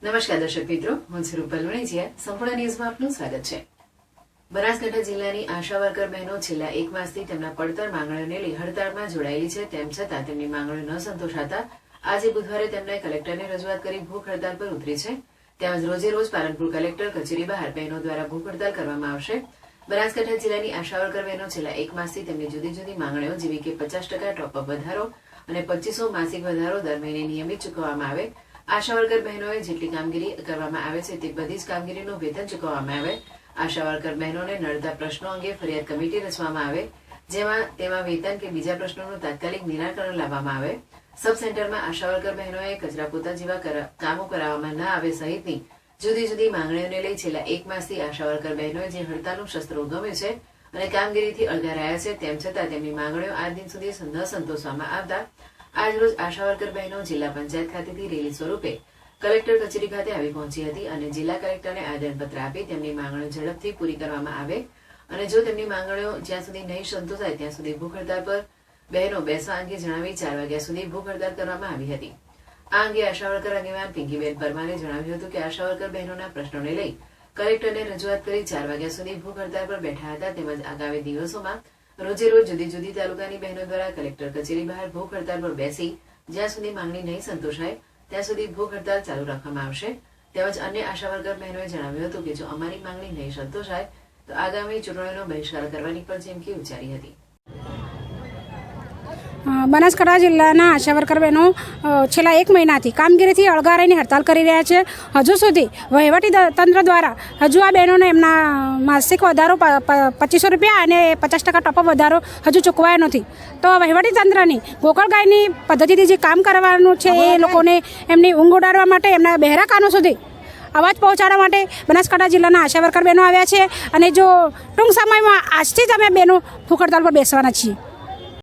નમસ્કાર દર્શક મિત્રો, હું છું રૂપલ વણિજિયા. સંપૂર્ણ ન્યૂઝમાં આપનું સ્વાગત છે. બનાસકાંઠા જિલ્લાની આશા વર્કર બહેનો છેલ્લા એક માસથી તેમના પડતર માંગણીઓને લઈ હડતાળમાં જોડાયેલી છે. તેમ છતાં તેમની માંગણીઓ ન સંતોષાતા આજે બુધવારે તેમણે કલેક્ટરને રજૂઆત કરી ભૂખ હડતાળ પર ઉતરી છે. તેમજ રોજે રોજ પાલનપુર કલેક્ટર કચેરી બહાર બહેનો દ્વારા ભૂખ હડતાળ કરવામાં આવશે. બનાસકાંઠા જિલ્લાની આશા વર્કર બહેનો છેલ્લા એક માસથી તેમની જુદી જુદી માંગણીઓ જેવી કે 50% ટોપઅપ વધારો અને 2500 માસિક વધારો દર મહિને નિયમિત ચૂકવવામાં આવે, આશા વર્કર બહેનોએ જેટલી કામગીરી કરવામાં આવે છે તે બધી જ કામગીરીનું વેતન ચૂકવવામાં આવે, આશા વર્કર બહેનોને નડતા પ્રશ્નો અંગે ફરિયાદ કમિટી રચવામાં આવે જેમાં તેમાં વેતન કે બીજા પ્રશ્નોનું તાત્કાલિક નિરાકરણ લાવવામાં આવે, સબ સેન્ટરમાં આશા વર્કર બહેનોએ કચરા પોતા જેવા કામો કરાવવામાં ન આવે સહિતની જુદી જુદી માંગણીઓને લઈ છેલ્લા એક માસથી આશા વર્કર બહેનોએ જે હડતાલનું શસ્ત્ર ઉગમ્યું છે અને કામગીરીથી અળગા રહ્યા છે. તેમ છતાં તેમની માંગણીઓ આજ દિન સુધી ન સંતોષવામાં આવતા આજરોજ આશા વર્કર બહેનો જિલ્લા પંચાયત ખાતેથી રેલી સ્વરૂપે કલેક્ટર કચેરી ખાતે આવી પહોંચી હતી અને જિલ્લા કલેક્ટરને આવેદનપત્ર આપી તેમની માંગણીઓ ઝડપથી પૂરી કરવામાં આવે અને જો તેમની માંગણીઓ જ્યાં સુધી નહીં સંતોષાય ત્યાં સુધી ભૂખ હડતાળ પર બહેનો બેસવા અંગે જણાવી 4 વાગ્યા સુધી ભૂખ હડતાળ કરવામાં આવી હતી. આ અંગે આશા વર્કર આગેવાન પિંકીબેન પરમારે જણાવ્યું હતું કે આશા વર્કર બહેનોના પ્રશ્નોને લઈ કલેક્ટરને રજૂઆત કરી 4 વાગ્યા સુધી ભૂખ હડતાળ પર બેઠા હતા. તેમજ આગામી દિવસોમાં રોજે રોજ જુદી જુદી તાલુકાની બહેનો દ્વારા કલેક્ટર કચેરી બહાર ભૂખ હડતાળ પર બેસી જ્યાં સુધી માંગણી નહીં સંતોષાય ત્યાં સુધી ભૂખ હડતાળ ચાલુ રાખવામાં આવશે. તેમજ અન્ય આશા વર્કર બહેનોએ જણાવ્યું હતું કે જો અમારી માંગણી નહીં સંતોષાય તો આગામી ચૂંટણીનો બહિષ્કાર કરવાની પણ ચીમકી ઉચ્ચારી હતી. બનાસકાંઠા જિલ્લાના આશા વર્કર બહેનો છેલ્લા એક મહિનાથી કામગીરીથી અળગા રહીને હડતાલ કરી રહ્યા છે. હજુ સુધી વહીવટી તંત્ર દ્વારા હજુ આ બહેનોને એમના માસિક વધારો 2500 રૂપિયા અને 50% ટોપઅપ વધારો હજુ ચૂકવાયો નથી. તો વહીવટી તંત્રની ગોકળગાયની પદ્ધતિથી જે કામ કરવાનું છે એ લોકોને એમની ઊંઘ ઉડાડવા માટે એમના બહેરા કાનો સુધી અવાજ પહોંચાડવા માટે બનાસકાંઠા જિલ્લાના આશા વર્કર બહેનો આવ્યા છે અને જો ટૂંક સમયમાં આજથી જ અમે બહેનો ભૂખ હડતાલ પર બેસવાના છીએ.